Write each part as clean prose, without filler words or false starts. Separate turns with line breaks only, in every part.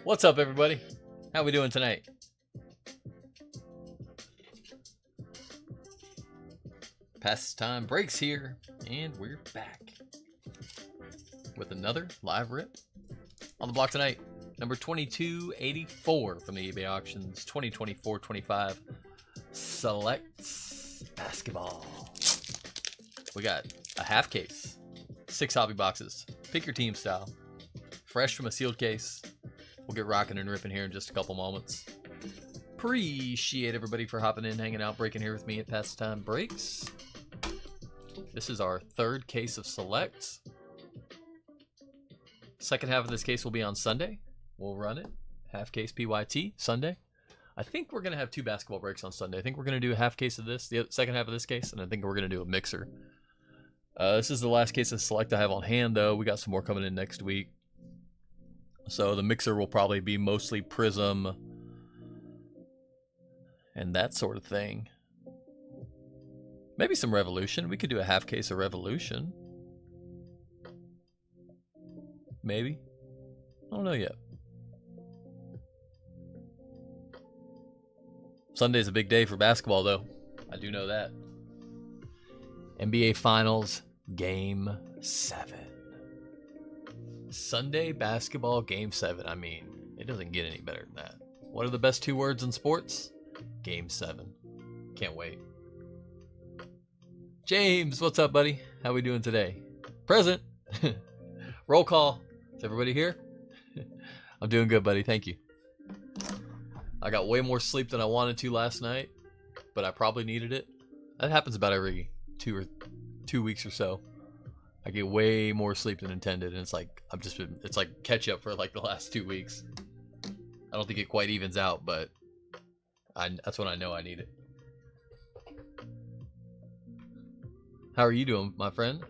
What's up, everybody? How we doing tonight? Pastime Breaks here, and we're back with another live rip on the block tonight. Number 2284 from the eBay Auctions 2024-25 Selects Basketball. We got a half case, 6 hobby boxes, pick your team style, fresh from a sealed case. We'll get rocking and ripping here in just a couple moments. Appreciate everybody for hopping in, hanging out, breaking here with me at Pastime Breaks. This is our third case of selects. Second half of this case will be on Sunday. We'll run it. Half case PYT Sunday. I think we're going to have 2 basketball breaks on Sunday. I think we're going to do a half case of this, the second half of this case, and I think we're going to do a mixer. This is the last case of select I have on hand, though. We got some more coming in next week. So the mixer will probably be mostly Prism and that sort of thing. Maybe some Revolution. We could do a half case of Revolution. Maybe. I don't know yet. Sunday's a big day for basketball, though. I do know that. NBA Finals, Game 7. Sunday basketball Game 7. I mean, it doesn't get any better than that. What are the best 2 words in sports? Game 7. Can't wait. James, what's up, buddy? How we doing today? Present. Roll call. Is everybody here? I'm doing good, buddy. Thank you. I got way more sleep than I wanted to last night, but I probably needed it. That happens about every 2 weeks or so. I get way more sleep than intended, and it's like it's like catch up for like the last 2 weeks. I don't think it quite evens out, but that's when I know I need it. How are you doing, my friend?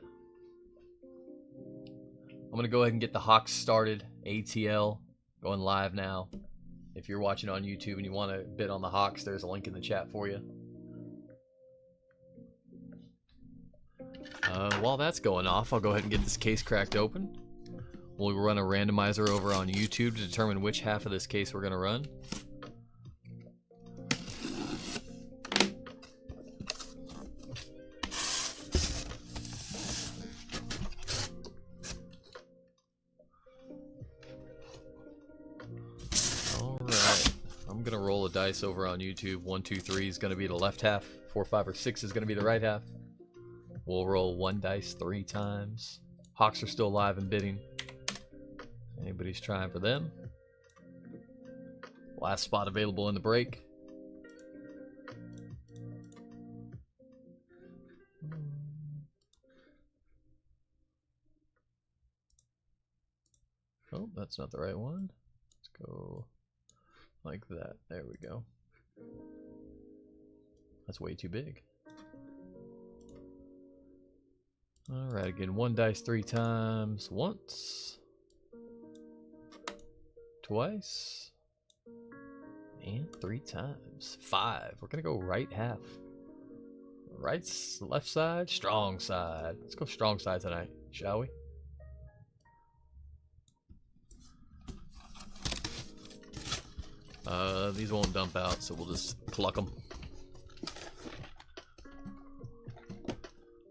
I'm gonna go ahead and get the Hawks started. ATL going live now. If you're watching on YouTube and you want to bid on the Hawks, there's a link in the chat for you. While that's going off, I'll go ahead and get this case cracked open. We'll run a randomizer over on YouTube to determine which half of this case we're going to run. Alright, I'm going to roll a dice over on YouTube. 1, 2, 3 is going to be the left half. 4, 5, or 6 is going to be the right half. We'll roll 1 dice 3 times. Hawks are still live and bidding. Anybody's trying for them. Last spot available in the break. Oh, that's not the right one. Let's go like that. There we go. That's way too big. Alright, again, 1 dice 3 times. Once. Twice. And 3 times. 5. We're going to go right half. Right, left side, strong side. Let's go strong side tonight, shall we? These won't dump out, so we'll just pluck them.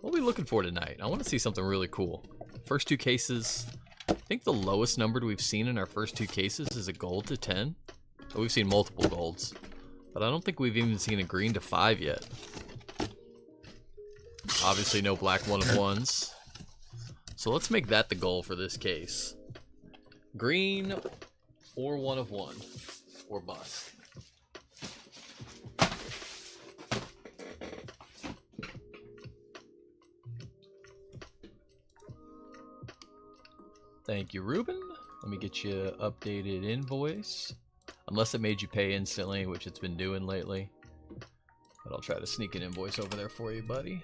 What are we looking for tonight? I want to see something really cool. First 2 cases, I think the lowest numbered we've seen in our first 2 cases is a gold to 10. Oh, we've seen multiple golds, but I don't think we've even seen a green to 5 yet. Obviously no black 1 of 1s. So let's make that the goal for this case. Green or 1 of 1 or bust. Thank you, Ruben. Let me get you an updated invoice. Unless it made you pay instantly, which it's been doing lately. But I'll try to sneak an invoice over there for you, buddy.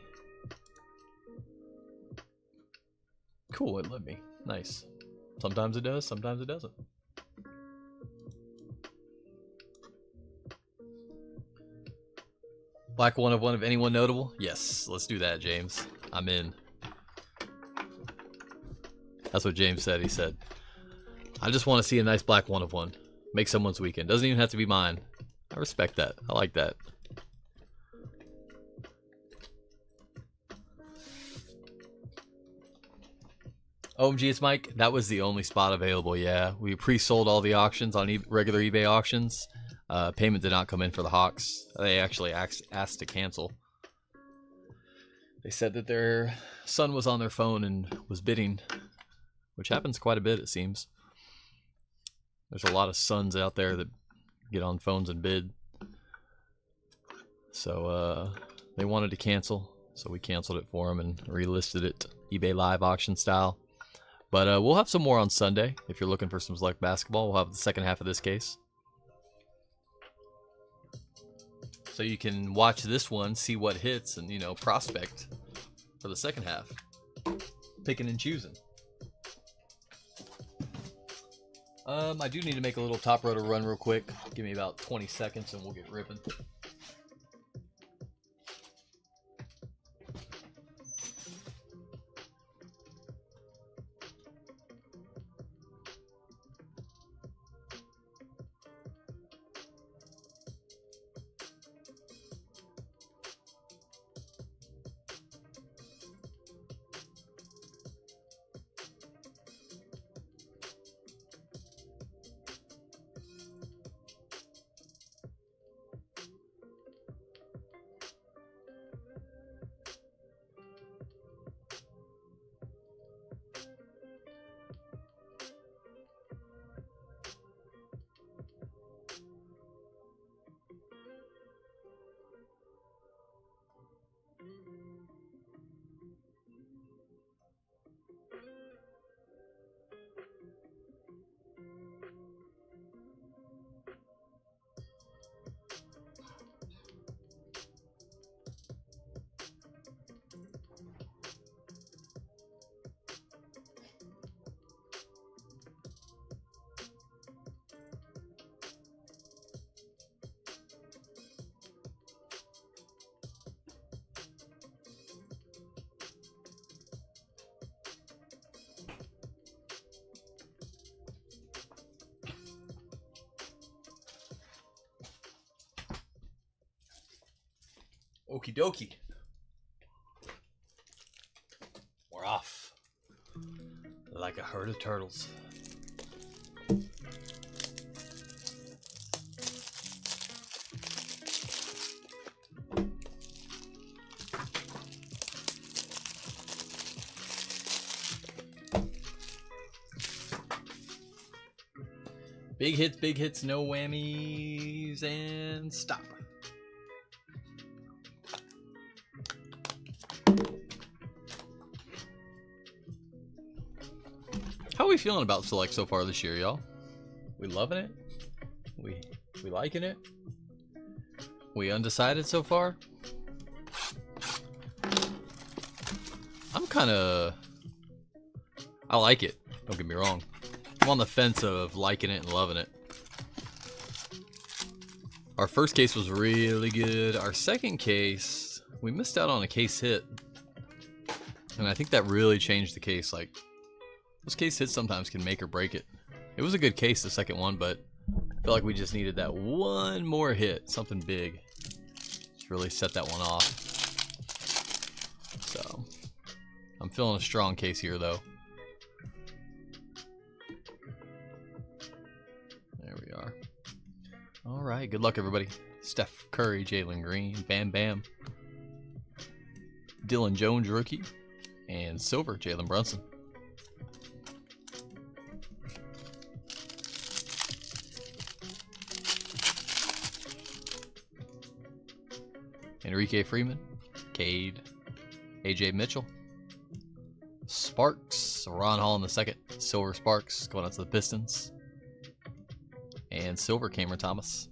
Cool, it let me. Nice. Sometimes it does, sometimes it doesn't. Black 1 of 1 of anyone notable? Yes, let's do that, James. I'm in. That's what James said. He said, I just want to see a nice black 1 of 1. Make someone's weekend. Doesn't even have to be mine. I respect that. I like that. OMG, it's Mike. That was the only spot available, yeah. We pre-sold all the auctions on regular eBay auctions. Payment did not come in for the Hawks. They actually asked to cancel. They said that their son was on their phone and was bidding, which happens quite a bit, it seems. There's a lot of sons out there that get on phones and bid. So they wanted to cancel, so we canceled it for them and relisted it eBay Live auction style. But we'll have some more on Sunday. If you're looking for some select basketball, we'll have the second half of this case. So you can watch this one, see what hits, and, you know, prospect for the second half. Picking and choosing. I do need to make a little top rotor run real quick. Give me about 20 seconds and we'll get ripping. Okie dokie. We're off. Like a herd of turtles. Big hits, no whammies, and stop. How are we feeling about Select so far this year, y'all? We loving it? We liking it? We undecided so far? I'm kinda... I like it, don't get me wrong. I'm on the fence of liking it and loving it. Our first case was really good. Our second case, we missed out on a case hit. And I think that really changed the case. Like, those case hits sometimes can make or break it. It was a good case, the second one, but I feel like we just needed that one more hit. Something big. Just really set that one off. So, I'm feeling a strong case here, though. There we are. Alright, good luck, everybody. Steph Curry, Jalen Green, Bam Bam. Dylan Jones, rookie. And silver, Jalen Brunson. Enrique Freeman, Cade, AJ Mitchell, Sparks, Ron Hall in the second, silver Sparks going out to the Pistons, and silver Cameron Thomas.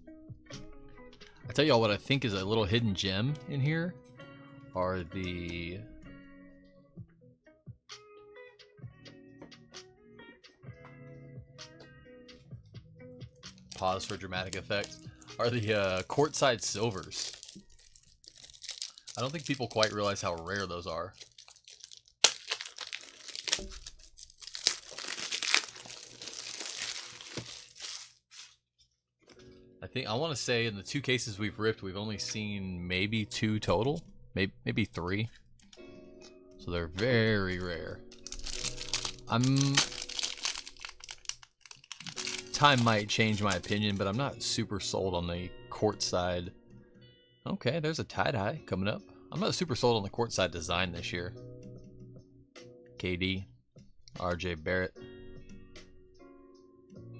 I tell y'all what I think is a little hidden gem in here are the pause for dramatic effect are the courtside silvers. I don't think people quite realize how rare those are. I want to say in the 2 cases we've ripped, we've only seen maybe 2 total, maybe 3. So they're very rare. Time might change my opinion, but I'm not super sold on the courtside. Okay, there's a tie-dye coming up. I'm not super sold on the courtside design this year. KD, RJ Barrett,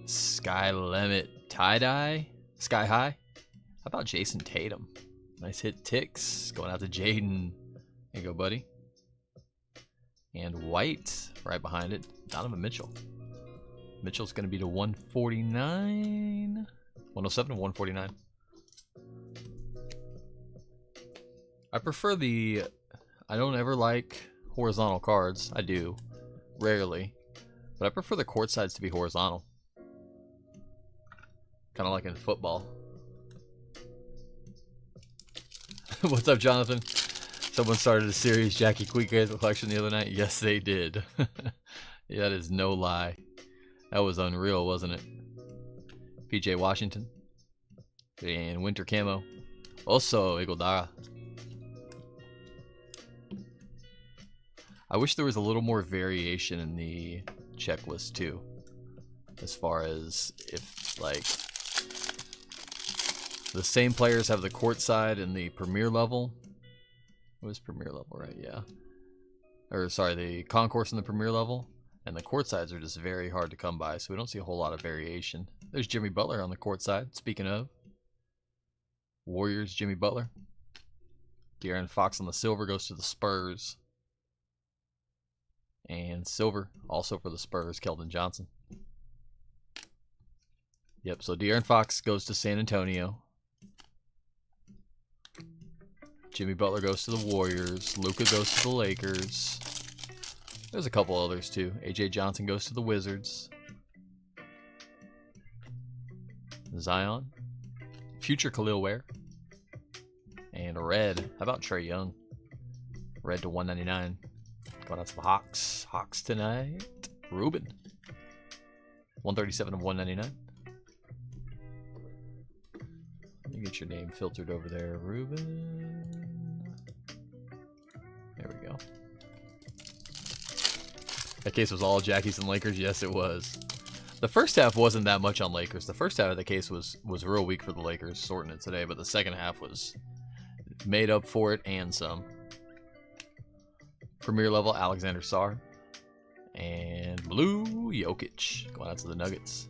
Sky Limit tie-dye, Sky High. How about Jason Tatum? Nice hit ticks going out to Jaden. There you go, buddy. And white right behind it, Donovan Mitchell. Mitchell's going to be to 149, 107 and 149. I prefer I don't ever like horizontal cards. I do, rarely, but I prefer the court sides to be horizontal. Kind of like in football. What's up, Jonathan? Someone started a series, Jackie Quique collection the other night. Yes, they did. Yeah, that is no lie. That was unreal, wasn't it? PJ Washington. And Winter Camo. Also, Iguodala. I wish there was a little more variation in the checklist, too. As far as if, like, the same players have the court side and the premier level. It was premier level, right? Yeah. Or, sorry, the concourse and the premier level. And the court sides are just very hard to come by, so we don't see a whole lot of variation. There's Jimmy Butler on the court side, speaking of. Warriors, Jimmy Butler. De'Aaron Fox on the silver goes to the Spurs. And silver, also for the Spurs, Keldon Johnson. Yep, so De'Aaron Fox goes to San Antonio. Jimmy Butler goes to the Warriors. Luka goes to the Lakers. There's a couple others too. AJ Johnson goes to the Wizards. Zion. Future Khalil Ware. And red. How about Trae Young? Red to 199. Going out to the Hawks. Hawks tonight. Ruben. 137 of 199. Let me get your name filtered over there, Ruben. There we go. That case was all Jackies and Lakers. Yes, it was. The first half wasn't that much on Lakers. The first half of the case was real weak for the Lakers, sorting it today. But the second half was made up for it and some. Premier level, Alexander Sarr. And blue, Jokic. Going out to the Nuggets.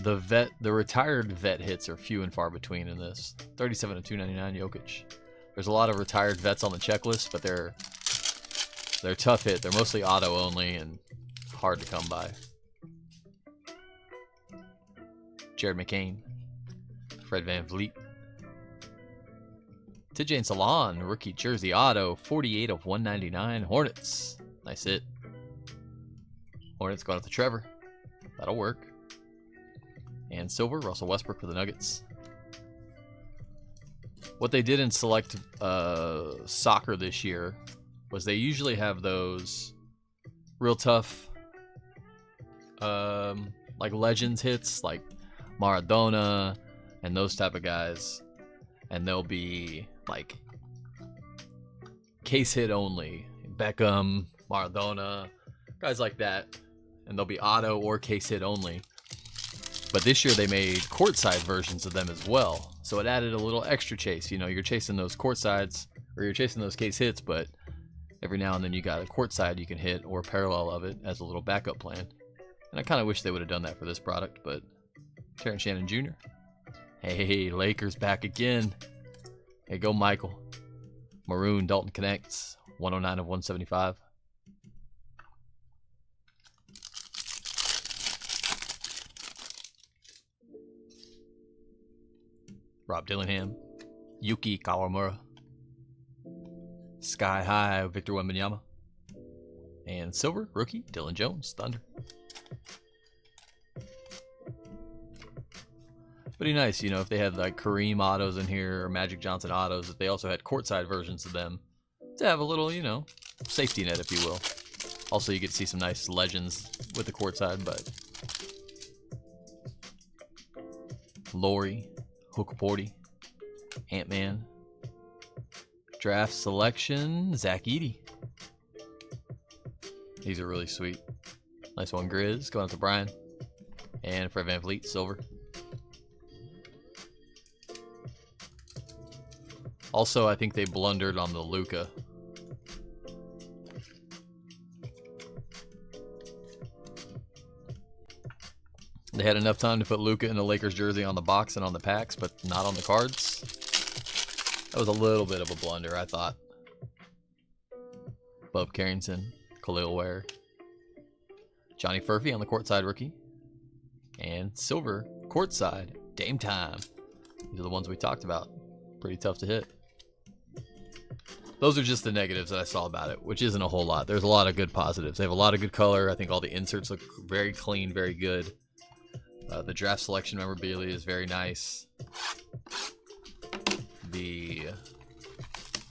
The retired vet hits are few and far between in this. 37 of 299, Jokic. There's a lot of retired vets on the checklist, but they're tough hit. They're mostly auto only and hard to come by. Jared McCain. Fred VanVleet. TJ and Salon, rookie jersey auto, 48 of 199. Hornets. Nice hit. Hornets going out to Trevor. That'll work. And silver, Russell Westbrook for the Nuggets. What they did in select soccer this year was they usually have those real tough like legends hits like Maradona and those type of guys, and they'll be like case hit only. Beckham, Maradona, guys like that, and they'll be auto or case hit only. But this year they made courtside versions of them as well, so it added a little extra chase. You know, you're chasing those courtsides or you're chasing those case hits, but every now and then you got a courtside you can hit or parallel of it as a little backup plan. And I kind of wish they would have done that for this product, but Terrence Shannon Jr. Hey, Lakers back again. Hey, go Michael. Maroon, Dalton connects. 109 of 175. Rob Dillingham. Yuki Kawamura. Sky High, Victor Wembanyama. And silver, rookie, Dylan Jones, Thunder. Pretty nice, you know, if they had like Kareem autos in here or Magic Johnson autos, if they also had courtside versions of them to have a little, you know, safety net, if you will. Also, you get to see some nice legends with the courtside, but Lori, Hookporty, Ant-Man. Draft selection, Zach Eady. These are really sweet. Nice one, Grizz. Going out to Brian. And Fred VanVleet, silver. Also, I think they blundered on the Luka. They had enough time to put Luka in the Lakers jersey on the box and on the packs, but not on the cards. That was a little bit of a blunder, I thought. Bub Carrington, Khalil Ware, Johnny Furphy on the courtside rookie, and silver courtside Dame Time. These are the ones we talked about. Pretty tough to hit. Those are just the negatives that I saw about it, which isn't a whole lot. There's a lot of good positives. They have a lot of good color. I think all the inserts look very clean, very good. The draft selection memorabilia is very nice. The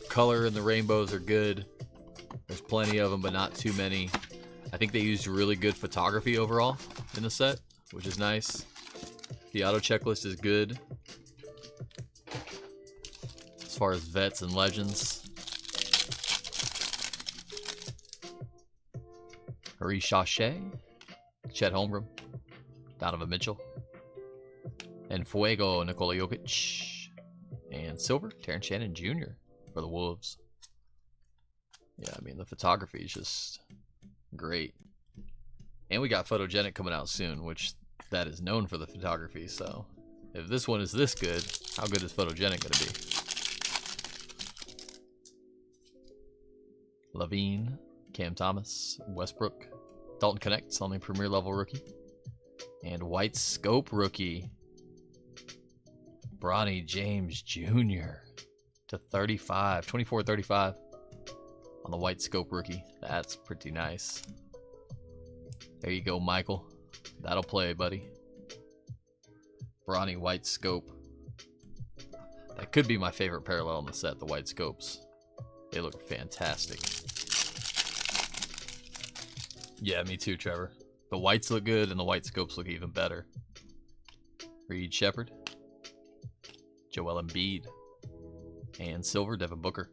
color and the rainbows are good. There's plenty of them, but not too many. I think they used really good photography overall in the set, which is nice. The auto checklist is good as far as vets and legends. Harish Shea, Chet Holmgren, Donovan Mitchell, and Fuego Nikola Jokic, and silver Terrence Shannon Jr. for the Wolves. Yeah, I mean the photography is just great, and we got Photogenic coming out soon, which that is known for the photography. So if this one is this good, how good is Photogenic going to be? Levine, Cam Thomas, Westbrook, Dalton Connects on the premier level rookie, and White Scope rookie Bronny James Jr. to 35, 24-35 on the White Scope rookie. That's pretty nice. There you go, Michael. That'll play, buddy. Bronny White Scope. That could be my favorite parallel in the set, the White Scopes. They look fantastic. Yeah, me too, Trevor. The whites look good, and the White Scopes look even better. Reed Shepard, Joel Embiid, and silver Devin Booker.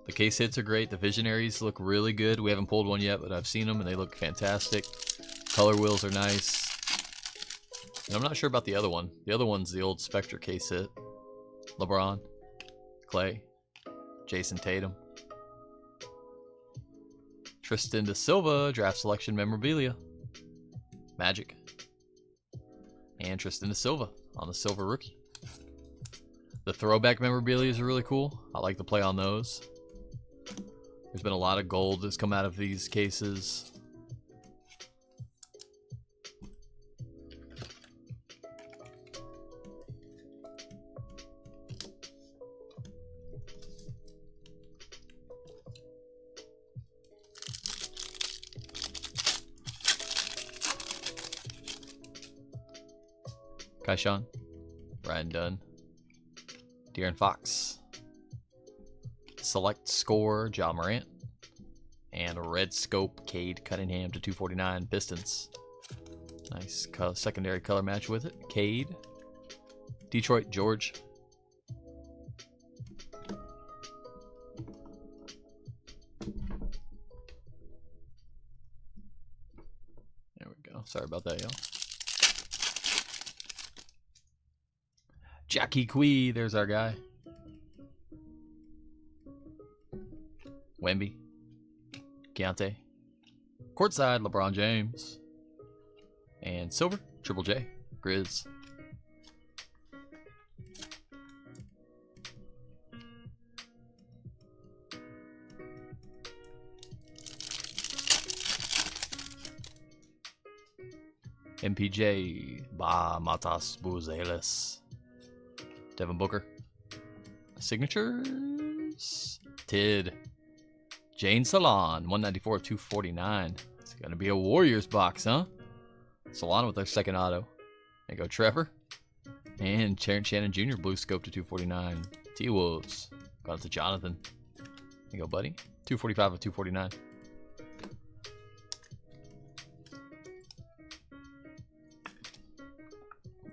The case hits are great. The Visionaries look really good. We haven't pulled one yet, but I've seen them, and they look fantastic. Color wheels are nice. And I'm not sure about the other one. The other one's the old Spectre case hit. LeBron, Clay, Jason Tatum, Tristan da Silva, draft selection memorabilia, Magic, and Tristan da Silva on the silver rookie. The throwback memorabilia is really cool. I like to play on those. There's been a lot of gold that's come out of these cases. Kaishan, Ryan Dunn, De'Aaron Fox, Select Score, Ja Morant, and Red Scope, Cade Cunningham to 249 Pistons. Nice secondary color match with it. Cade, Detroit George. There we go. Sorry about that, y'all. Jackie Quee, there's our guy. Wemby, Keontae, courtside LeBron James, and silver Triple J, Grizz. MPJ, Ba Matas Buzelis, Devin Booker. Signatures. Tid. Jane Salon, 194 of 249. It's going to be a Warriors box, huh? Salon with their second auto. There you go, Trevor. And Terrence Shannon Jr., blue scope to 249. T-Wolves. Got it to Jonathan. There you go, buddy. 245 of 249.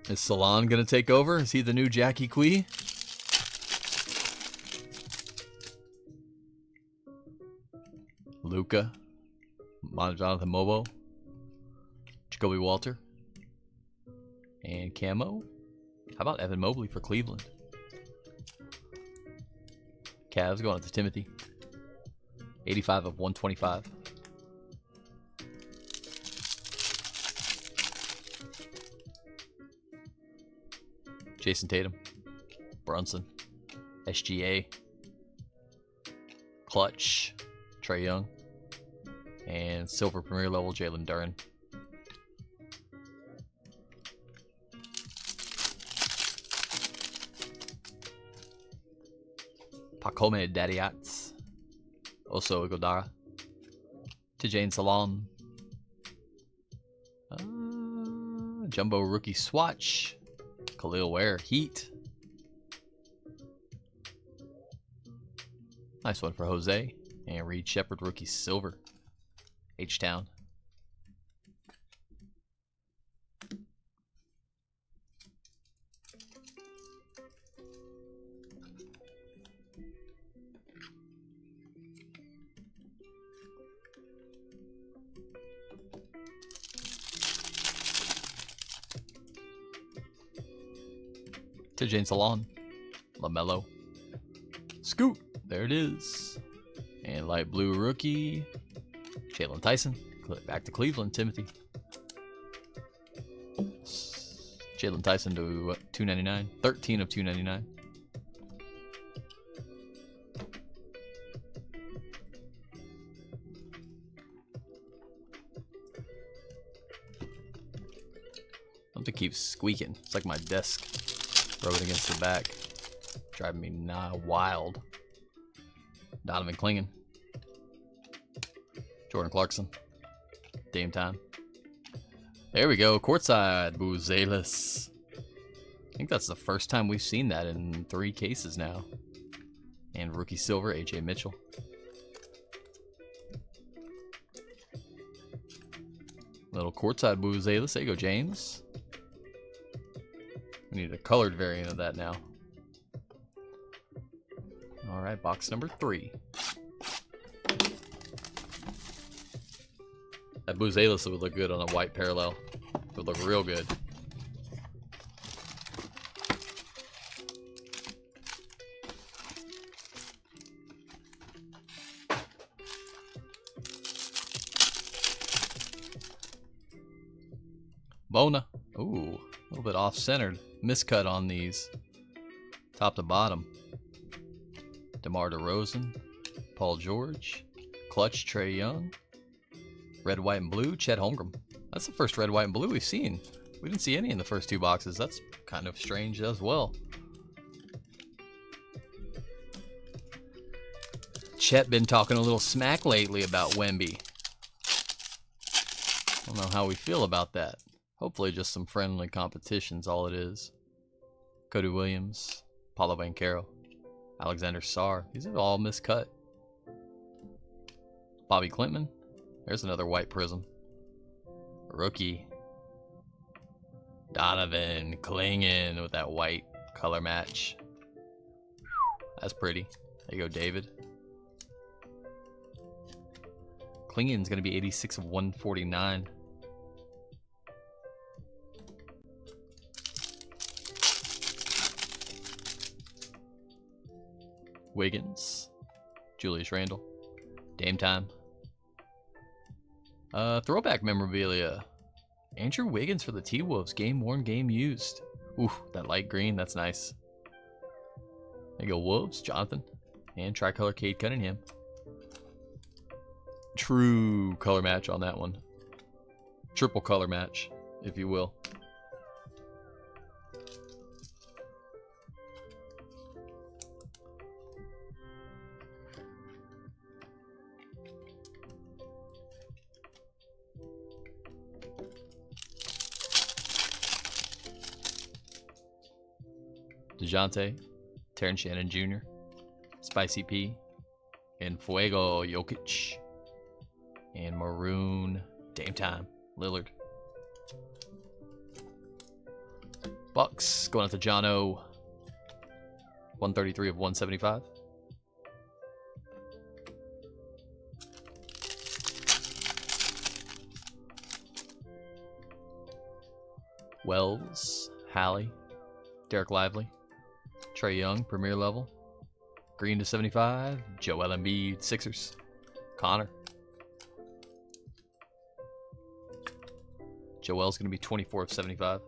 Is Salon gonna take over? Is he the new Jackie Quee? Luca, Jonathan Mobo, Jacoby Walter, and Camo. How about Evan Mobley for Cleveland? Cavs going up to Timothy. 85 of 125. Jason Tatum, Brunson, SGA, Clutch, Trae Young, and silver premier level Jalen Duren. Pacome Dadiats, Oso Igodara, Tijane Salon, Jumbo rookie swatch, Khalil Ware, Heat. Nice one for Jose. And Reed Shepard, rookie silver, H-Town. Tijane Salon, LaMelo, Scoot, there it is. And light blue rookie, Jalen Tyson. Back to Cleveland, Timothy. Jalen Tyson to 299, 13 of 299. Something keeps squeaking. It's like my desk rubbing against the back, driving me wild. Donovan Clingan, Jordan Clarkson, Dame Time. There we go, courtside, Buzelis. I think that's the first time we've seen that in 3 cases now. And rookie silver, AJ Mitchell. Little courtside Buzelis. There you go, James. We need a colored variant of that now. Alright, box number 3. That Buzelis would look good on a white parallel. It would look real good. Bona. Ooh, a little bit off-centered. Miscut on these. Top to bottom. DeMar DeRozan, Paul George, Clutch, Trae Young, red, white, and blue, Chet Holmgren. That's the first red, white, and blue we've seen. We didn't see any in the first 2 boxes. That's kind of strange as well. Chet been talking a little smack lately about Wemby. I don't know how we feel about that. Hopefully just some friendly competition's all it is. Cody Williams, Paulo Banchero, Alexander Sarr. These are all miscut. Bobby Klintman. There's another white prism. Rookie. Donovan Clingan with that white color match. That's pretty. There you go, David. Klingan's going to be 86 of 149. Wiggins, Julius Randle, Dame Time. Throwback memorabilia. Andrew Wiggins for the T-Wolves. Game worn, game used. Ooh, that light green, that's nice. There you go, Wolves, Jonathan. And tricolor Cade Cunningham. True color match on that one. Triple color match, if you will. DeJounte, Terrence Shannon Jr., Spicy P, and Fuego Jokic, and Maroon Dame Time Lillard. Bucks going out to John O. 133 of 175. Wells, Hallie, Derek Lively, Trae Young, Premier level. Green to 75, Joel Embiid, Sixers, Connor. Joel's going to be 24 of 75.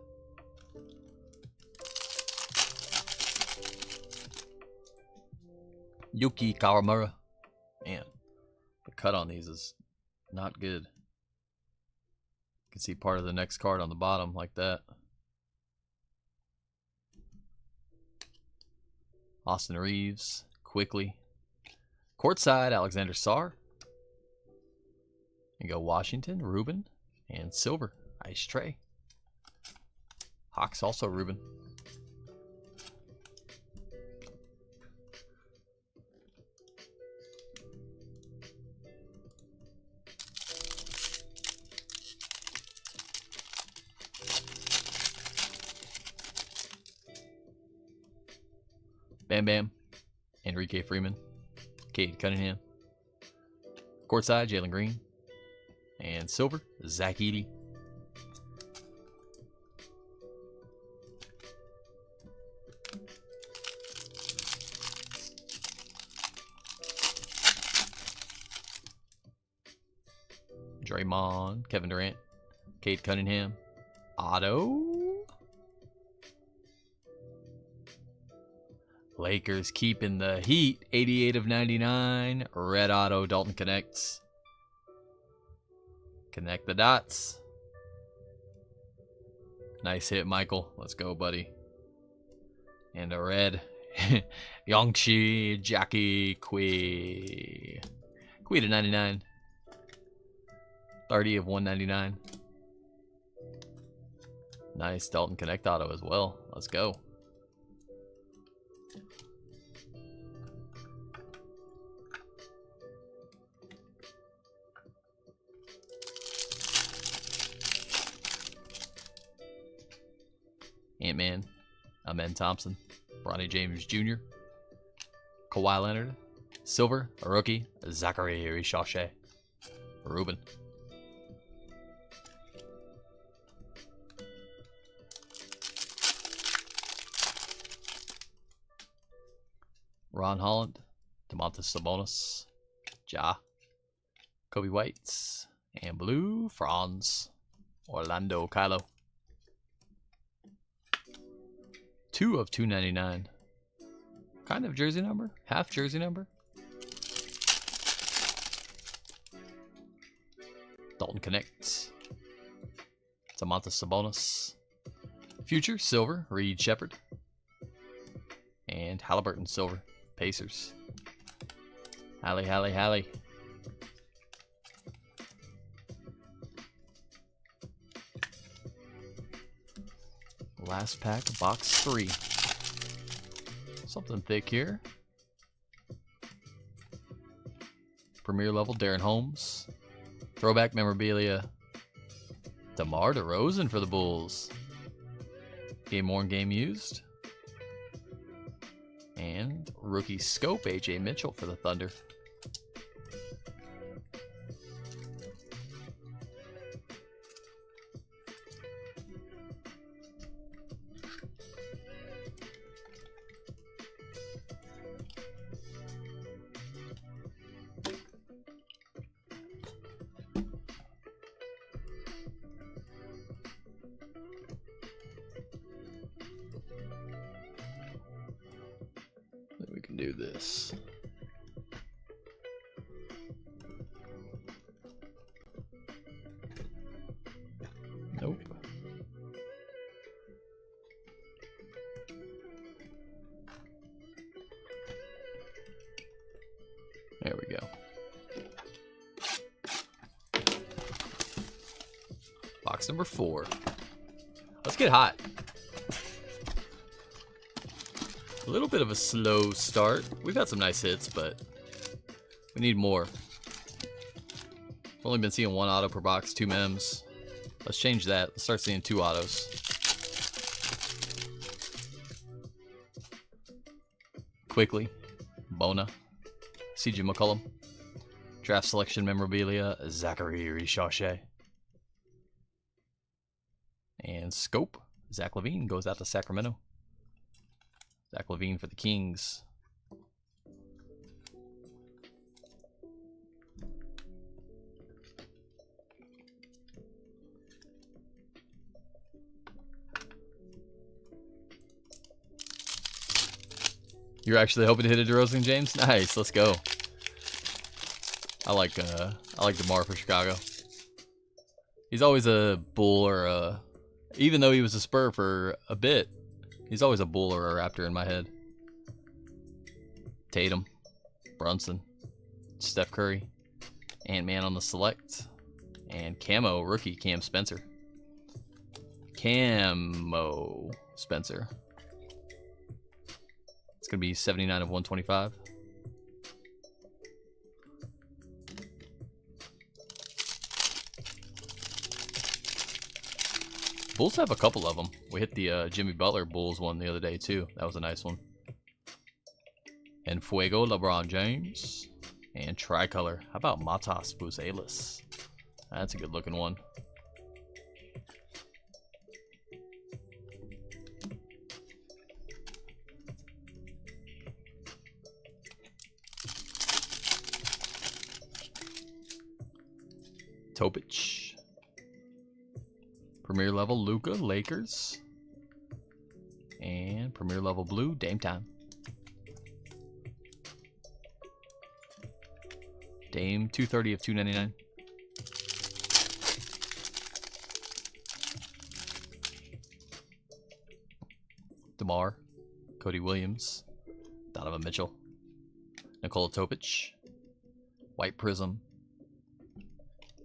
Yuki Kawamura. Man, the cut on these is not good. You can see part of the next card on the bottom like that. Austin Reeves, quickly. Courtside, Alexander Sarr. And go Washington, Ruben, and Silver, Ice Tray. Hawks also Ruben. Bam Bam, Enrique Freeman, Cade Cunningham. Courtside, Jalen Green. And Silver, Zach Edey. Draymond, Kevin Durant, Cade Cunningham, Otto. Lakers keeping the heat, 88 of 99. Red Auto, Dalton connects. Connect the dots. Nice hit, Michael. Let's go, buddy. And a red. Yongshi, Jackie, Kui. Kui to 99. 30 of 199. Nice Dalton Connect Auto as well. Let's go. Ant-Man, Amen Thompson, Bronny James Jr., Kawhi Leonard, Silver, a rookie, Zachary Richauche, Ruben. Ron Holland, Domantas Sabonis, Ja, Kobe White, and blue, Franz, Orlando Kylo. 2 of 299. Kind of jersey number? Half jersey number? Dalton connects. Domantas Sabonis. Future, Silver, Reed Shepherd. And Halliburton, Silver, Pacers. Hallie. Last pack, box 3. Something thick here. Premier level, Darren Holmes. Throwback memorabilia, DeMar DeRozan for the Bulls. Game worn, game used. And rookie scope, AJ Mitchell for the Thunder. We can do this. Nope. There we go. Box number 4. Let's get hot. A little bit of a slow start. We've had some nice hits, but we need more. We've only been seeing 1 auto per box, 2 mems. Let's change that. Let's start seeing 2 autos. Quickly, Bona, CJ McCollum, draft selection memorabilia, Zachary Richarche, and Scope, Zach Levine goes out to Sacramento. Zach Levine for the Kings. You're actually hoping to hit a DeRozan, James? Nice, let's go. I like DeMar for Chicago. He's always a Bull or a, even though he was a Spur for a bit, he's always a Bull or a Raptor in my head. Tatum, Brunson, Steph Curry, Ant-Man on the select, and Camo rookie Cam Spencer. Camo Spencer. It's going to be 79 of 125. Bulls have a couple of them. We hit the Jimmy Butler Bulls one the other day too. That was a nice one. And Fuego LeBron James. And Tricolor. How about Matas Buzelis? That's a good looking one. Topic. Premier level Luka, Lakers. And premier level blue, Dame Time. Dame, 230 of 299. DeMar, Cody Williams, Donovan Mitchell, Nikola Topic, White Prism,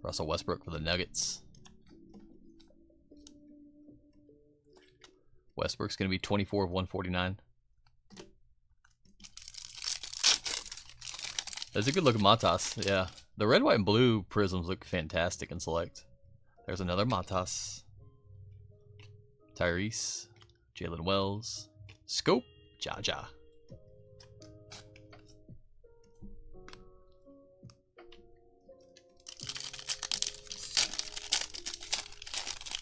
Russell Westbrook for the Nuggets. Westbrook's going to be 24 of 149. That's a good look at Matas. Yeah. The red, white, and blue prisms look fantastic in select. There's another Matas. Tyrese. Jalen Wells. Scope. Jaja.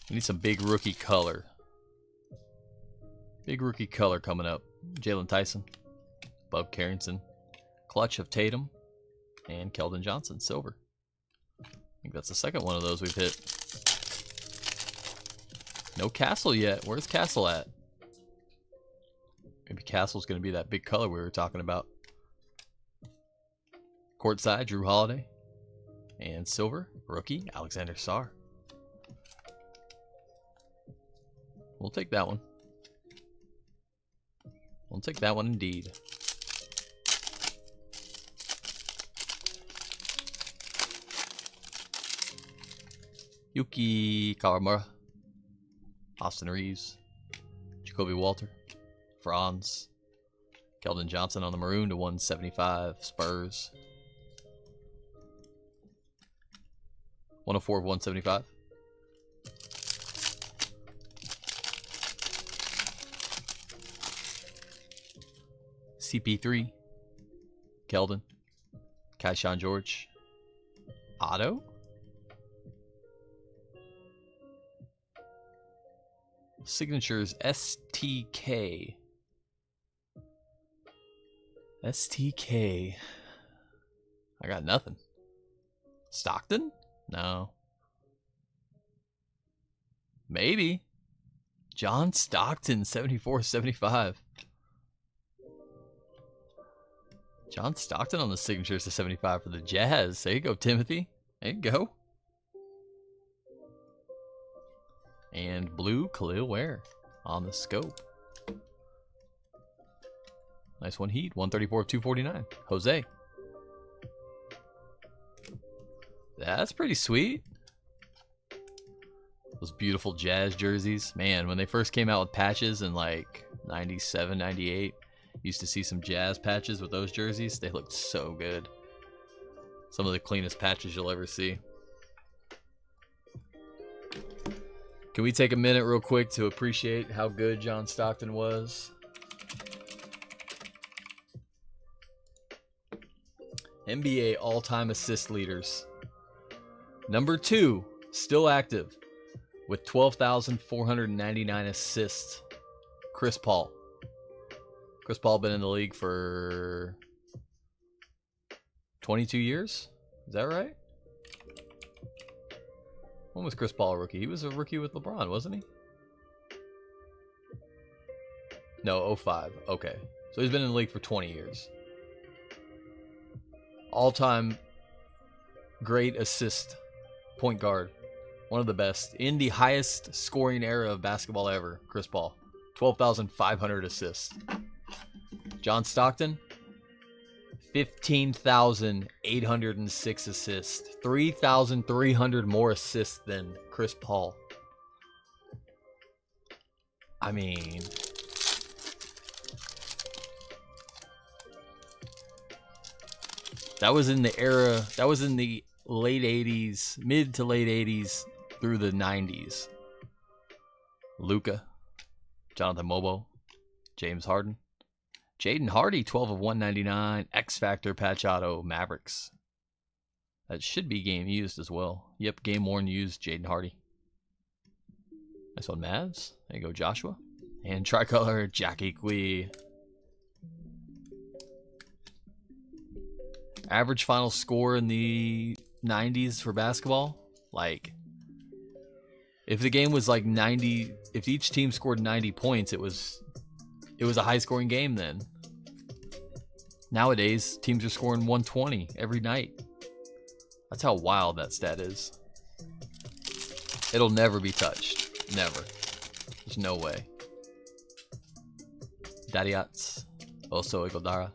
We need some big rookie color. Big rookie color coming up. Jalen Tyson. Bub Carrington. Clutch of Tatum. And Keldon Johnson, silver. I think that's the second one of those we've hit. No Castle yet. Where's Castle at? Maybe Castle's going to be that big color we were talking about. Courtside, Drew Holiday. And silver, rookie, Alexander Sarr. We'll take that one. We'll take that one indeed. Yuki Kawamura, Austin Reeves, Jacoby Walter, Franz, Keldon Johnson on the maroon to 175, Spurs. 104 of 175. CP3, Keldon, Kaishan George, Otto. Signatures STK. STK. I got nothing. Stockton? No. Maybe. John Stockton, 74-75. John Stockton on the signatures to 75 for the Jazz. There you go, Timothy. There you go. And blue, Khalil Ware on the scope. Nice one, Heat. 134 of 249. Jose. That's pretty sweet. Those beautiful Jazz jerseys. Man, when they first came out with patches in like 97, 98, used to see some Jazz patches with those jerseys. They looked so good. Some of the cleanest patches you'll ever see. Can we take a minute real quick to appreciate how good John Stockton was? NBA all-time assist leaders. Number 2, still active, with 12,499 assists. Chris Paul. Chris Paul been in the league for 22 years? Is that right? When was Chris Paul a rookie? He was a rookie with LeBron, wasn't he? No, 05. Okay. So he's been in the league for 20 years. All-time great assist point guard. One of the best. In the highest scoring era of basketball ever, Chris Paul. 12,500 assists. John Stockton, 15,806 assists. 3,300 more assists than Chris Paul. I mean, that was in the era, that was in the late 80s, mid to late 80s through the 90s. Luka, Jonathan Mobo, James Harden, Jaden Hardy, 12 of 199, X Factor, Patch Auto, Mavericks. That should be game used as well. Yep, game worn used, Jaden Hardy. Nice one, Mavs. There you go, Joshua. And tricolor, Jackie Quee. Average final score in the 90s for basketball, like, if the game was like 90, if each team scored 90 points, it was a high scoring game then. Nowadays, teams are scoring 120 every night. That's how wild that stat is. It'll never be touched. Never. There's no way. Dadiats, Oso Iguodara,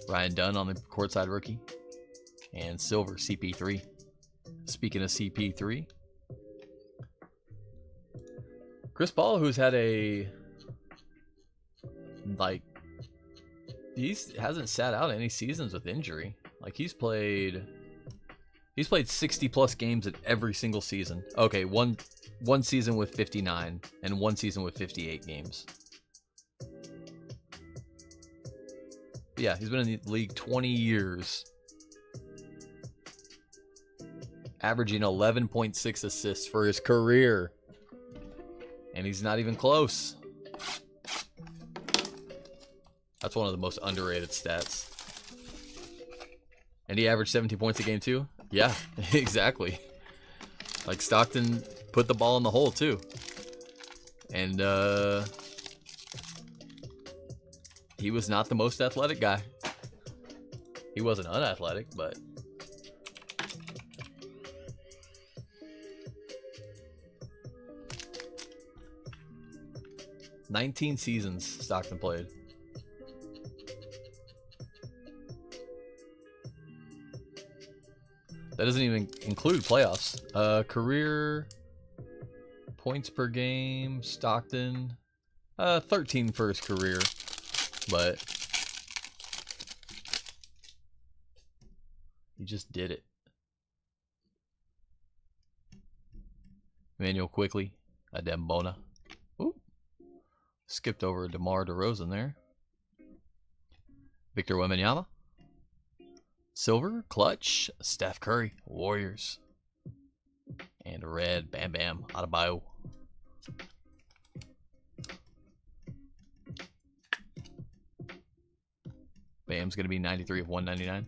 Ryan Dunn on the courtside rookie, and silver CP3. Speaking of CP3, Chris Paul, who's had a, like, he hasn't sat out any seasons with injury. Like, he's played 60 plus games in every single season. Okay, one season with 59 and one season with 58 games. But yeah, he's been in the league 20 years. Averaging 11.6 assists for his career. And he's not even close. That's one of the most underrated stats. And he averaged 17 points a game too? Yeah, exactly. Like, Stockton put the ball in the hole too. And he was not the most athletic guy. He wasn't unathletic, but 19 seasons Stockton played. That doesn't even include playoffs. Career points per game, Stockton, 13 for his career, but he just did it. Emmanuel Quickly, Adembona. Ooh. Skipped over DeMar DeRozan there. Victor Wembanyama. Silver, Clutch, Steph Curry, Warriors. And red, Bam Bam, Adebayo. Bam's going to be 93 of 199.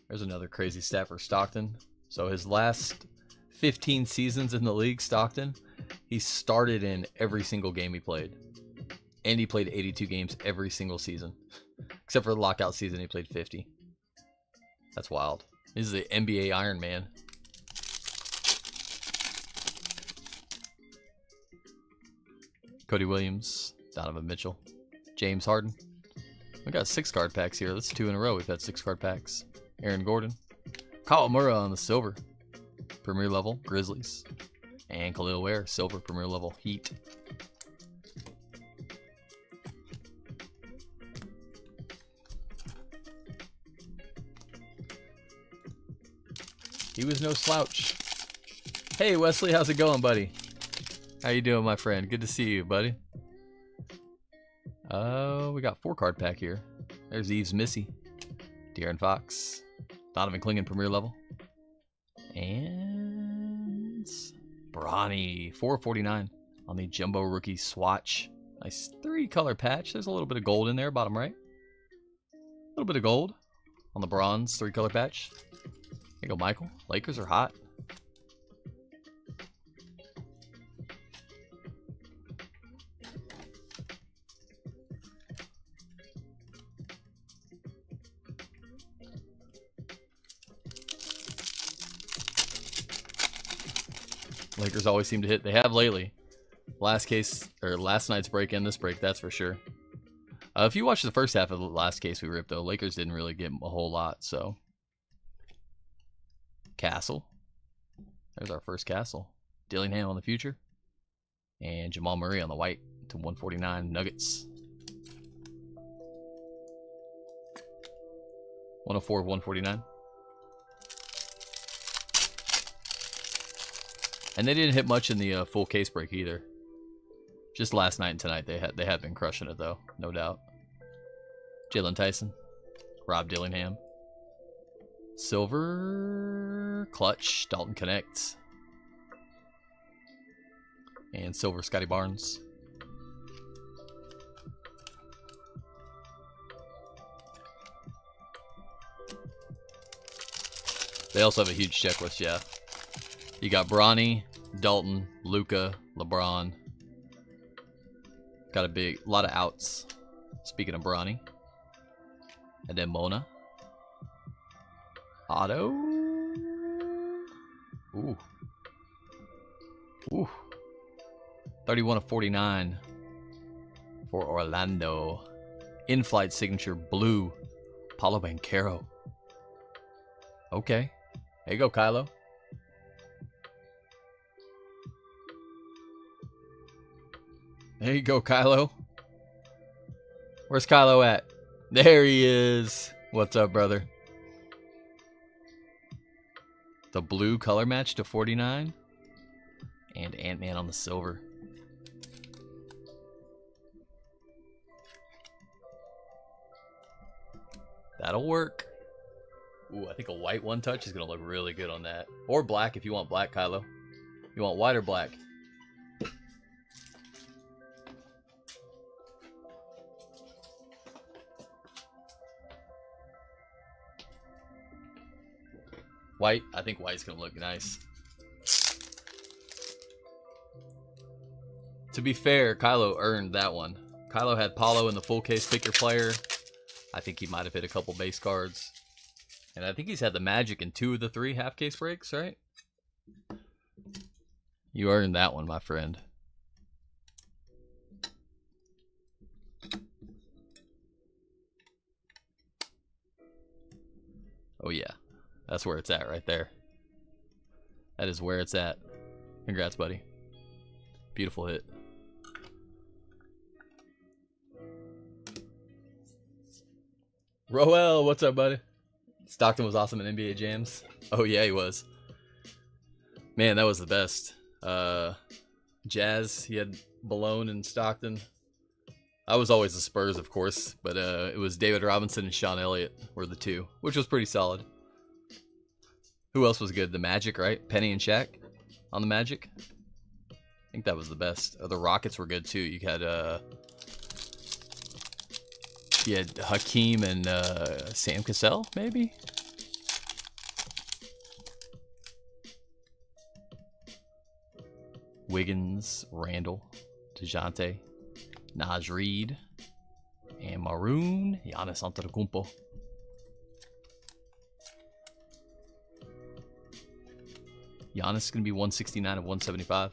There's another crazy stat for Stockton. So his last 15 seasons in the league, Stockton, he started in every single game he played. And he played 82 games every single season. Except for the lockout season, he played 50. That's wild. This is the NBA Iron Man. Cody Williams, Donovan Mitchell, James Harden. We got 6 card packs here. That's 2 in a row. We've had 6 card packs. Aaron Gordon. Kawamura on the silver. Premier level, Grizzlies. And Khalil Ware, silver, Premier level, Heat. He was no slouch. Hey Wesley, how's it going, buddy? How you doing, my friend? Good to see you, buddy. Oh, we got 4-card pack here. There's Eves Missy, De'Aaron Fox, Donovan Clingan Premier level, and Bronny 449 on the Jumbo Rookie Swatch. Nice 3-color patch. There's a little bit of gold in there, bottom right. A little bit of gold on the bronze 3-color patch. There you go, Michael. Lakers are hot. Lakers always seem to hit. They have lately. Last case, or last night's break and this break, that's for sure. If you watch the first half of the last case we ripped, though, Lakers didn't really get a whole lot, so. Castle. There's our first Castle. Dillingham on the future. And Jamal Murray on the white to 149 Nuggets. 104 of 149. And they didn't hit much in the full case break either. Just last night and tonight they have been crushing it though, no doubt. Jalen Tyson, Rob Dillingham, silver clutch Dalton Connect, and silver Scotty Barnes. They also have a huge checklist, yeah. You got Bronny, Dalton, Luka, LeBron. Got a lot of outs. Speaking of Bronny. And then Mona. Otto. Ooh. Ooh. 31 of 49 for Orlando. In-flight signature blue. Paulo Banchero. Okay. There you go, Kylo. There you go, Kylo. Where's Kylo at? There he is. What's up, brother? The blue color match to 49. And Ant-Man on the silver. That'll work. Ooh, I think a white one touch is going to look really good on that. Or black if you want black, Kylo. You want white or black? White? I think white's going to look nice. To be fair, Kylo earned that one. Kylo had Paulo in the full case pick your player. I think he might have hit a couple base cards. And I think he's had the Magic in 2 of the 3 half case breaks, right? You earned that one, my friend. Oh yeah. That's where it's at right there. That is where it's at. Congrats, buddy. Beautiful hit. Roel, what's up, buddy? Stockton was awesome in NBA Jams. Oh, yeah, he was. Man, that was the best. Jazz, he had Malone and Stockton. I was always the Spurs, of course, but it was David Robinson and Sean Elliott were the 2, which was pretty solid. Who else was good? The Magic, right? Penny and Shaq on the Magic. I think that was the best. The Rockets were good too. You had Hakeem and Sam Cassell, maybe. Wiggins, Randall, DeJounte, Naj Reid, and Maroon, Giannis Antetokounmpo. Giannis is going to be 169 of 175.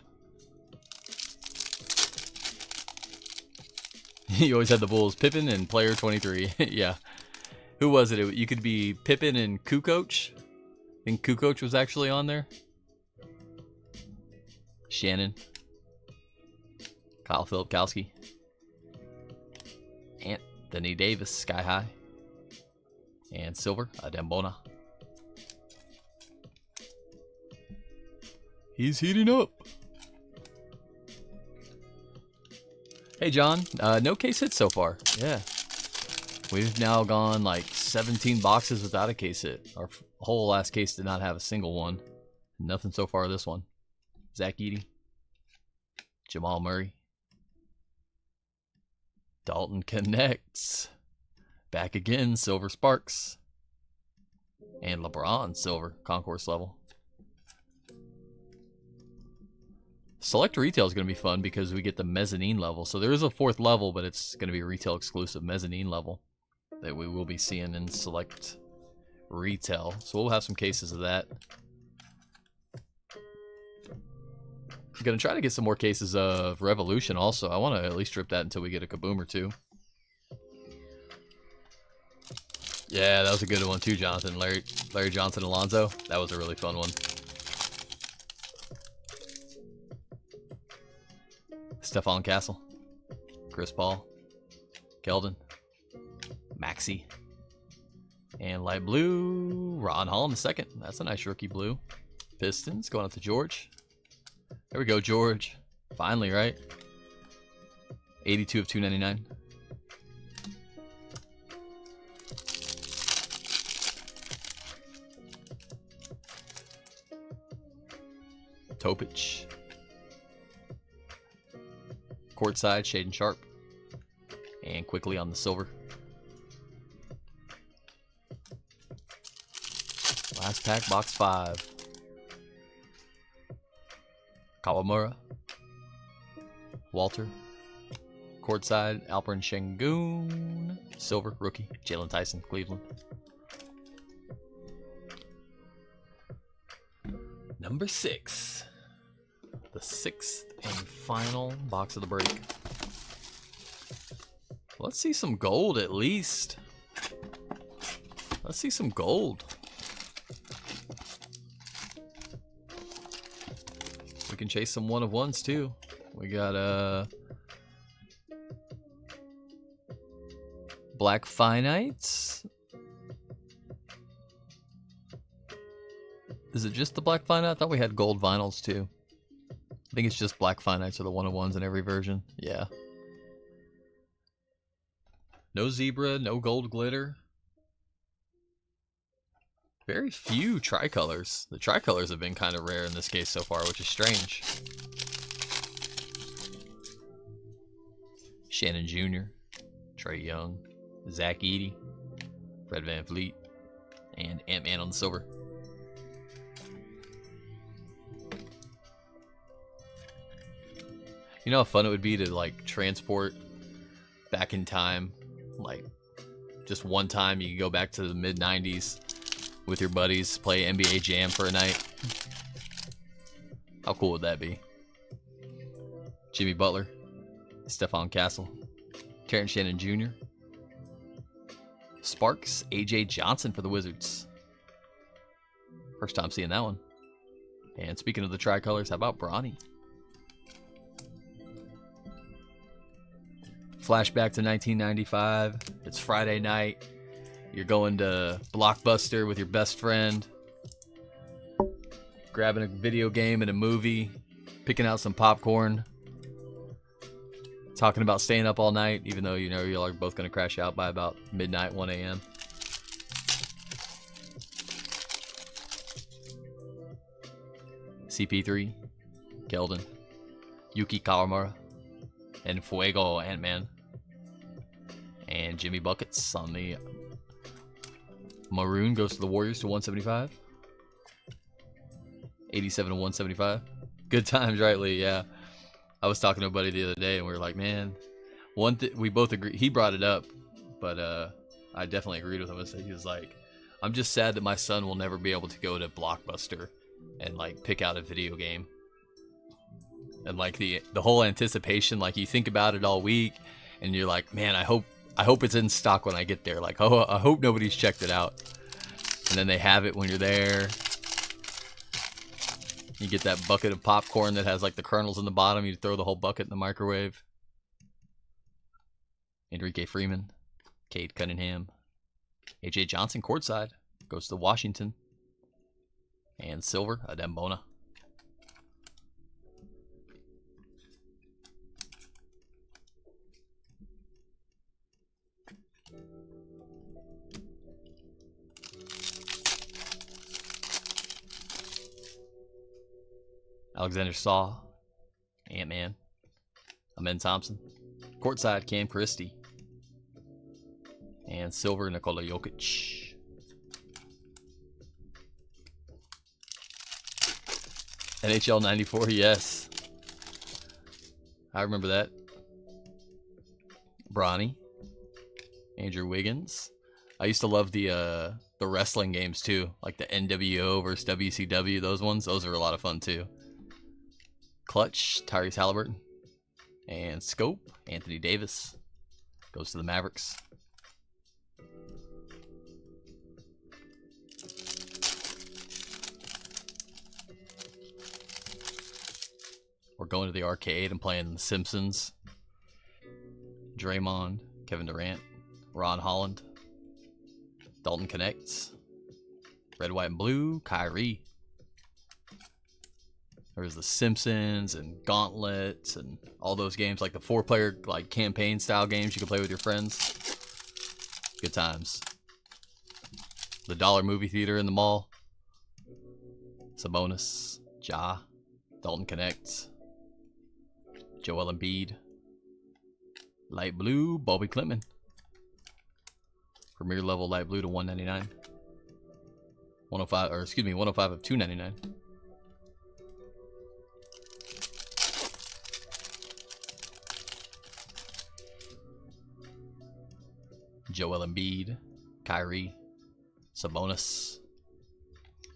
You always had the Bulls. Pippen and player 23. Yeah. Who was it? You could be Pippen and Kukoc. I think Kukoc was actually on there. Shannon. Kyle Filipkowski. Anthony Davis, Sky High. And silver, Adem Bona. He's heating up. Hey, John. No case hits so far. Yeah. We've now gone like 17 boxes without a case hit. Our whole last case did not have a single one. Nothing so far this one. Zach Edey. Jamal Murray. Dalton connects. Back again, Silver Sparks. And LeBron Silver, concourse level. Select retail is going to be fun because we get the mezzanine level. So there is a fourth level, but it's going to be a retail exclusive mezzanine level that we will be seeing in select retail. So we'll have some cases of that. I'm going to try to get some more cases of Revolution also. I want to at least strip that until we get a Kaboom or two. Yeah, that was a good one too, Jonathan. Larry Johnson Alonzo. That was a really fun one. Stephon Castle. Chris Paul. Keldon. Maxey. And light blue, Ron Holland the second. That's a nice rookie blue. Pistons going up to George. There we go, George. Finally, right? 82 of 299. Topic. Courtside, Shaden Sharp. And quickly on the silver. Last pack, box 5. Kawamura. Walter. Courtside, Alperen Sengun. Silver, rookie. Jalen Tyson, Cleveland. Number 6. The 6th and final box of the break. Let's see some gold at least. Let's see some gold. We can chase some 1-of-1s too. We got Black Finites. Is it just the Black Finite? I thought we had gold vinyls too. I think it's just Black Finites are the 1-of-1s in every version. Yeah. No zebra, no gold glitter. Very few tricolors. The tricolors have been kind of rare in this case so far, which is strange. Shannon Jr., Trae Young, Zach Edey, Fred VanVleet, and Ant-Man on the silver. You know how fun it would be to like transport back in time, like just one time you could go back to the mid-90s with your buddies, play NBA Jam for a night. How cool would that be? Jimmy Butler, Stephon Castle, Terrence Shannon Jr., Sparks, AJ Johnson for the Wizards. First time seeing that one. And speaking of the tricolors, how about Bronny? Flashback to 1995. It's Friday night. You're going to Blockbuster with your best friend. Grabbing a video game and a movie. Picking out some popcorn. Talking about staying up all night, even though you know you are both going to crash out by about midnight, 1 a.m. CP3, Keldon, Yuki Kawamura, and Fuego Ant-Man. And Jimmy Buckets on the maroon goes to the Warriors to 175. 87 to 175. Good times, right, Lee? Yeah. I was talking to a buddy the other day, and we were like, man, we both agree. He brought it up, but I definitely agreed with him. He was like, I'm just sad that my son will never be able to go to Blockbuster and like pick out a video game. And like the whole anticipation, like you think about it all week, and you're like, man, I hope it's in stock when I get there. Like, oh, I hope nobody's checked it out. And then they have it when you're there. You get that bucket of popcorn that has like the kernels in the bottom. You throw the whole bucket in the microwave. Enrique Freeman, Cade Cunningham, AJ Johnson courtside goes to Washington, and silver Adem Bona. Alexander Saw, Ant-Man, Amen Thompson, courtside Cam Christie, and silver Nikola Jokic. NHL 94, yes. I remember that. Bronny, Andrew Wiggins. I used to love the wrestling games too, like the NWO versus WCW. Those ones, those are a lot of fun too. Clutch, Tyrese Halliburton, and Scope, Anthony Davis, goes to the Mavericks. We're going to the arcade and playing The Simpsons. Draymond, Kevin Durant, Ron Holland, Dalton Connects, Red, White, and Blue, Kyrie. There was The Simpsons and Gauntlet and all those games, like the 4-player like campaign style games you could play with your friends. Good times. The Dollar Movie Theater in the mall. Sabonis, Ja, Dalton Connects, Joel Embiid, Light Blue, Bobby Clinton. Premier level light blue to 199. 105, or excuse me, 105 of 299. Joel Embiid, Kyrie, Sabonis.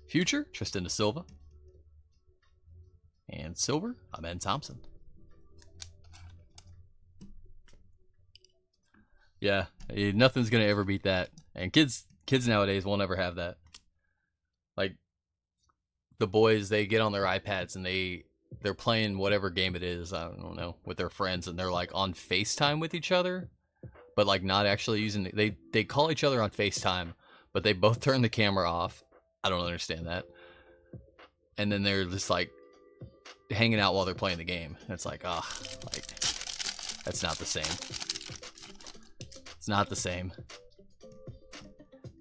Future, Tristan da Silva. And silver, Amen Thompson. Yeah, nothing's gonna ever beat that. And kids nowadays won't ever have that. Like the boys, they get on their iPads and they're playing whatever game it is, I don't know, with their friends, and they're like on FaceTime with each other, but like not actually using they call each other on FaceTime, but they both turn the camera off. I don't understand that. And then they're just like hanging out while they're playing the game. And it's like, like that's not the same. It's not the same.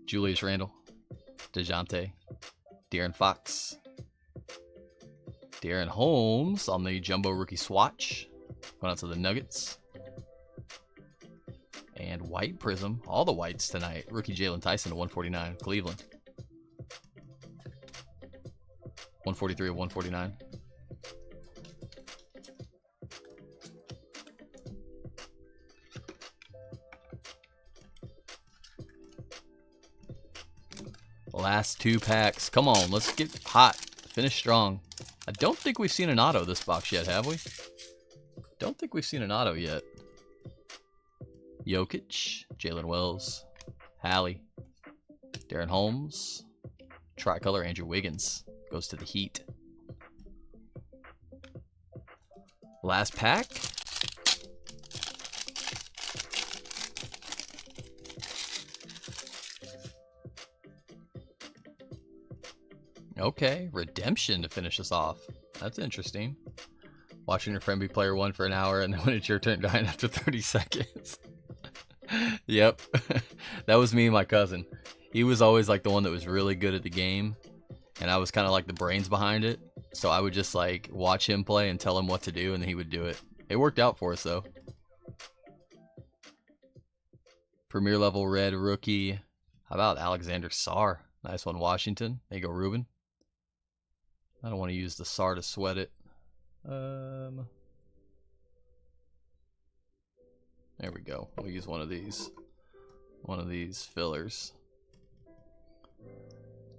Julius Randle, DeJounte, De'Aaron Fox, Darren Holmes on the jumbo rookie swatch. Going out to the Nuggets. And white prism, all the whites tonight. Rookie Jalen Tyson to 149, Cleveland. 143 of 149. Last 2 packs. Come on, let's get hot. Finish strong. I don't think we've seen an auto this box yet, have we? Don't think we've seen an auto yet. Jokic, Jalen Wells, Hallie, Darren Holmes, tricolor Andrew Wiggins goes to the Heat. Last pack. Okay, redemption to finish us off. That's interesting. Watching your friend be player 1 for an hour, and then when it's your turn, dying after 30 seconds. Yep. That was me and my cousin. He was always like the one that was really good at the game, and I was kind of like the brains behind it. So I would just like watch him play and tell him what to do, and then he would do it. It worked out for us though. Premier level red rookie. How about Alexander Sarr? Nice one, Washington. There you go, Ruben. I don't want to use the Sarr to sweat it. There we go. We'll use one of these. One of these fillers.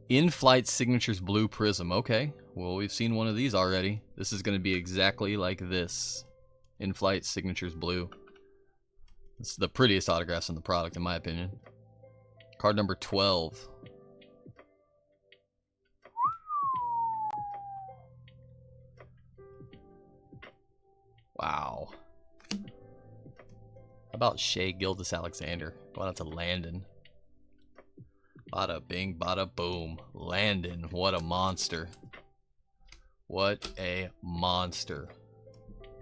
In-flight signatures blue prism. Okay. Well, we've seen one of these already. This is going to be exactly like this. In-flight signatures blue. It's the prettiest autographs in the product, in my opinion. Card number 12. Wow. How about Shea Gilgeous-Alexander? Going out to Landon. Bada bing, bada boom. Landon, what a monster. What a monster.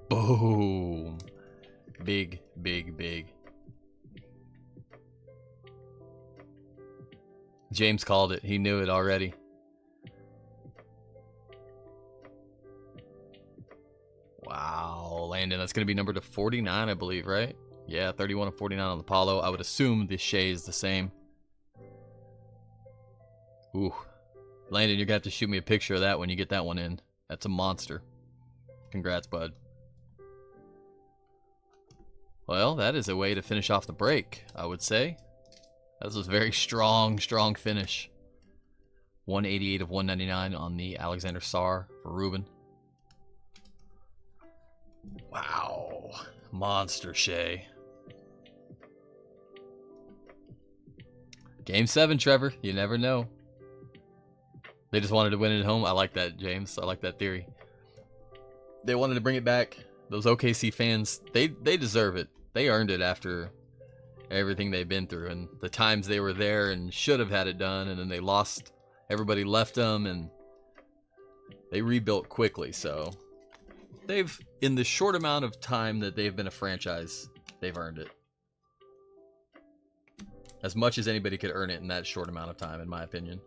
Boom. Big, big, big. James called it. He knew it already. that's going to be numbered to 49, I believe, right? Yeah, 31 of 49 on the Apollo. I would assume the Shea is the same. Ooh. Landon, you're going to have to shoot me a picture of that when you get that one in. That's a monster. Congrats, bud. Well, that is a way to finish off the break, I would say. That was a very strong, strong finish. 188 of 199 on the Alexander Sarr for Ruben. Wow. Monster Shea. Game 7, Trevor. You never know. They just wanted to win it at home. I like that, James. I like that theory. They wanted to bring it back. Those OKC fans, they deserve it. They earned it after everything they've been through and the times they were there and should have had it done, and then they lost. Everybody left them, and they rebuilt quickly. So they've, in the short amount of time that they've been a franchise, they've earned it. As much as anybody could earn it in that short amount of time, in my opinion.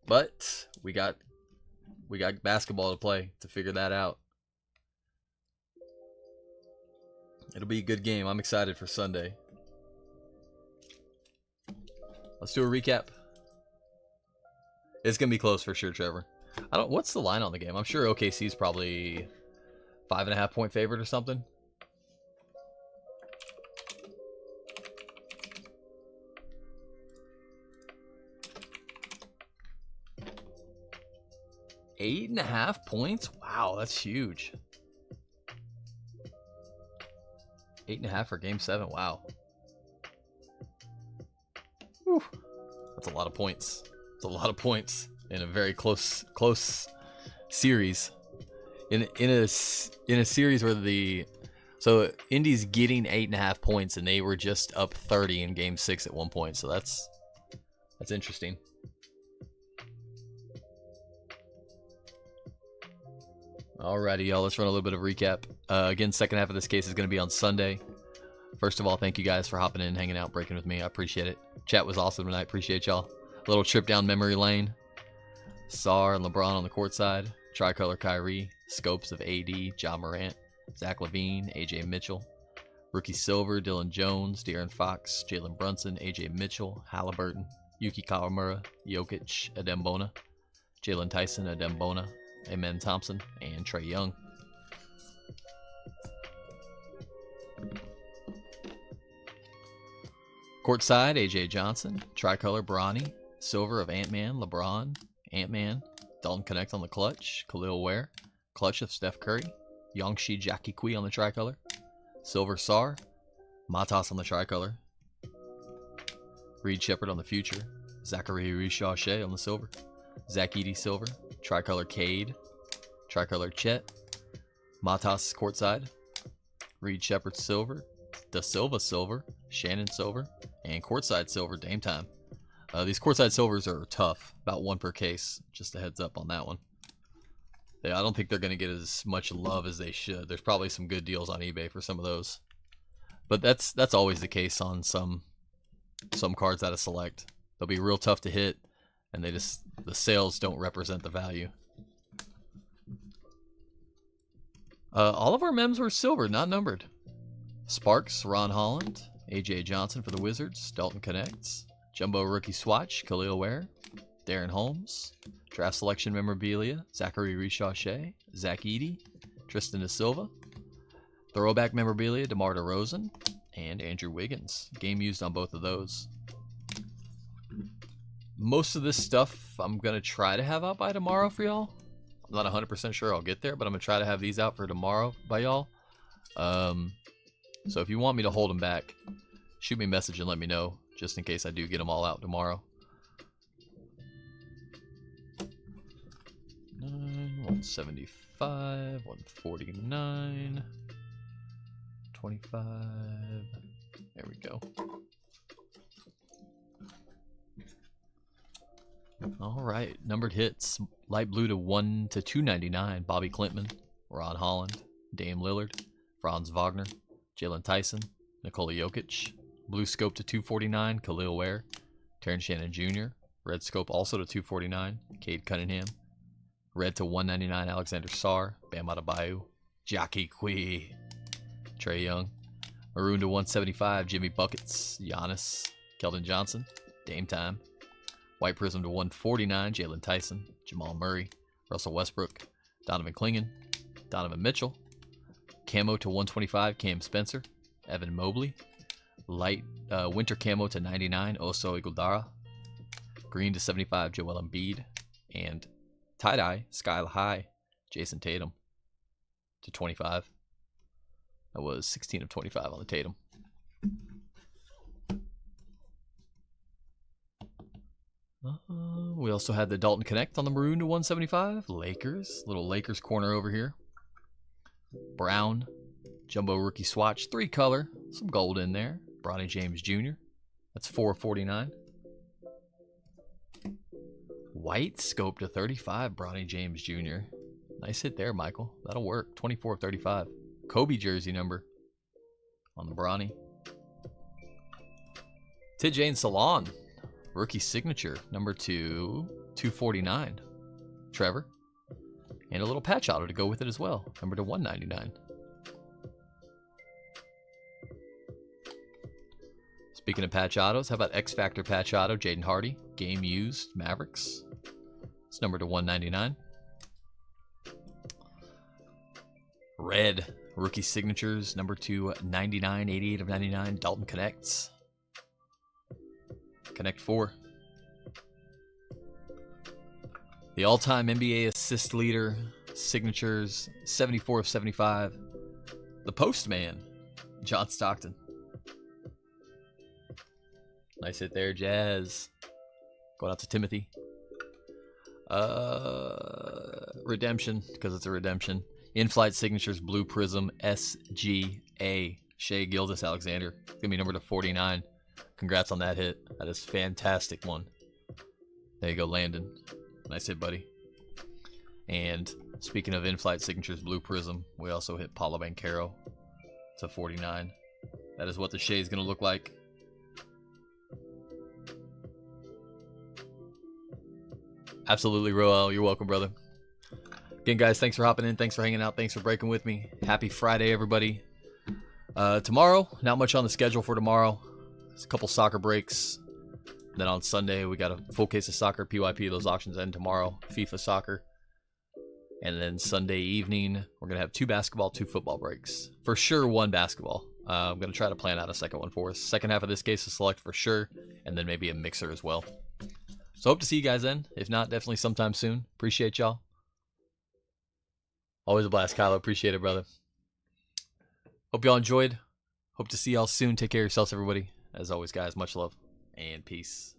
But we got basketball to play to figure that out. It'll be a good game. I'm excited for Sunday. Let's do a recap. It's gonna be close for sure, Trevor. What's the line on the game? I'm sure OKC is probably 5.5 point favorite or something. Eight and a half points? Wow, that's huge. 8.5 for game 7. Wow. Whew. That's a lot of points. It's a lot of points in a very close series. In a series where Indy's getting 8.5 points and they were just up 30 in game 6 at one point. So that's interesting. Alrighty, y'all. Let's run a little bit of recap. Again, second half of this case is going to be on Sunday. First of all, thank you guys for hopping in, hanging out, breaking with me. I appreciate it. Chat was awesome tonight. Appreciate y'all. A little trip down memory lane. Sarr and LeBron on the court side. Tricolor Kyrie. Scopes of AD, Ja Morant, Zach LaVine, AJ Mitchell. Rookie Silver, Dylan Jones, De'Aaron Fox, Jalen Brunson, AJ Mitchell, Halliburton, Yuki Kawamura, Jokic, Adembona, Jalen Tyson, Adembona, Amen Thompson, and Trae Young. Courtside, AJ Johnson, Tricolor Bronny, Silver of Ant-Man, LeBron, Ant-Man, Dalton Connect on the clutch, Khalil Ware, clutch of Steph Curry, Yongshi Jackie Kui on the Tricolor, Silver Sarr, Matas on the Tricolor, Reed Shepard on the Future, Zachary Rishaw Shea on the Silver, Zach Edey Silver, Tricolor Cade, Tricolor Chet, Matas courtside, Reed Shepard Silver, Da Silva Silver, Shannon Silver, and courtside Silver Dame Time. These courtside Silvers are tough, about one per case, just a heads up on that one. Yeah, I don't think they're going to get as much love as they should. There's probably some good deals on eBay for some of those. But that's always the case on some cards out of Select. They'll be real tough to hit, and the sales don't represent the value. All of our mems were silver, not numbered. Sparks, Ron Holland, AJ Johnson for the Wizards, Dalton Connects, Jumbo Rookie Swatch, Khalil Ware, Darren Holmes, Draft Selection Memorabilia, Zachary Rishaw Shea, Zach Edey, Tristan Da Silva, Throwback Memorabilia, DeMar DeRozan, and Andrew Wiggins. Game used on both of those. Most of this stuff I'm going to try to have out by tomorrow for y'all. I'm not 100% sure I'll get there, but I'm going to try to have these out for tomorrow by y'all. So if you want me to hold them back, shoot me a message and let me know, just in case I do get them all out tomorrow. 175, 149, 25. There we go. All right, numbered hits. Light blue to 1 to 299. Bobby Klintman, Ron Holland, Dame Lillard, Franz Wagner, Jalen Tyson, Nikola Jokic. Blue scope to 249. Khalil Ware, Terrence Shannon Jr. Red scope also to 249. Cade Cunningham, Red to 199, Alexander Sarr. Bam Adebayo. Jackie Quee. Trae Young. Maroon to 175, Jimmy Buckets. Giannis. Keldon Johnson. Dame Time. White Prism to 149, Jalen Tyson. Jamal Murray. Russell Westbrook. Donovan Clingan. Donovan Mitchell. Camo to 125, Cam Spencer. Evan Mobley. Light winter camo to 99, Oso Iguodala. Green to 75, Joel Embiid. And tie-dye, Sky High, Jason Tatum to 25. That was 16 of 25 on the Tatum. We also had the Dalton Connect on the Maroon to 175. Lakers, little Lakers corner over here. Brown, Jumbo Rookie Swatch, 3-color, some gold in there. Bronny James Jr. That's 449. White scope to 35, Bronny James Jr. Nice hit there, Michael. That'll work. 24 of 35. Kobe jersey number on the Bronny. Tidjane Salon, rookie signature, number 249. Trevor. And a little patch auto to go with it as well, number to 199. Speaking of patch autos, how about X Factor patch auto, Jaden Hardy, game used, Mavericks. It's number to 199. Red, rookie signatures, number to 99, 88 of 99, Dalton Connects. Connect 4. The all-time NBA assist leader, signatures, 74 of 75. The Postman, John Stockton. Nice hit there, Jazz. Going out to Timothy. Redemption, because it's a redemption. In-flight signatures, Blue Prism, SGA. Shea Gilgeous-Alexander. It's going to be number to 49. Congrats on that hit. That is a fantastic one. There you go, Landon. Nice hit, buddy. And speaking of in-flight signatures, Blue Prism, we also hit Paolo Banchero to 49. That is what the Shea is going to look like. Absolutely, Roel. You're welcome, brother. Again, guys, thanks for hopping in. Thanks for hanging out. Thanks for breaking with me. Happy Friday, everybody. Tomorrow, not much on the schedule for tomorrow. There's a couple soccer breaks. Then on Sunday, we got a full case of soccer, PYP. Those auctions end tomorrow. FIFA soccer. And then Sunday evening, we're going to have 2 basketball, 2 football breaks. For sure, 1 basketball. I'm going to try to plan out a second one for us. Second half of this case is select for sure. And then maybe a mixer as well. So hope to see you guys then. If not, definitely sometime soon. Appreciate y'all. Always a blast, Kylo. Appreciate it, brother. Hope y'all enjoyed. Hope to see y'all soon. Take care of yourselves, everybody. As always, guys, much love and peace.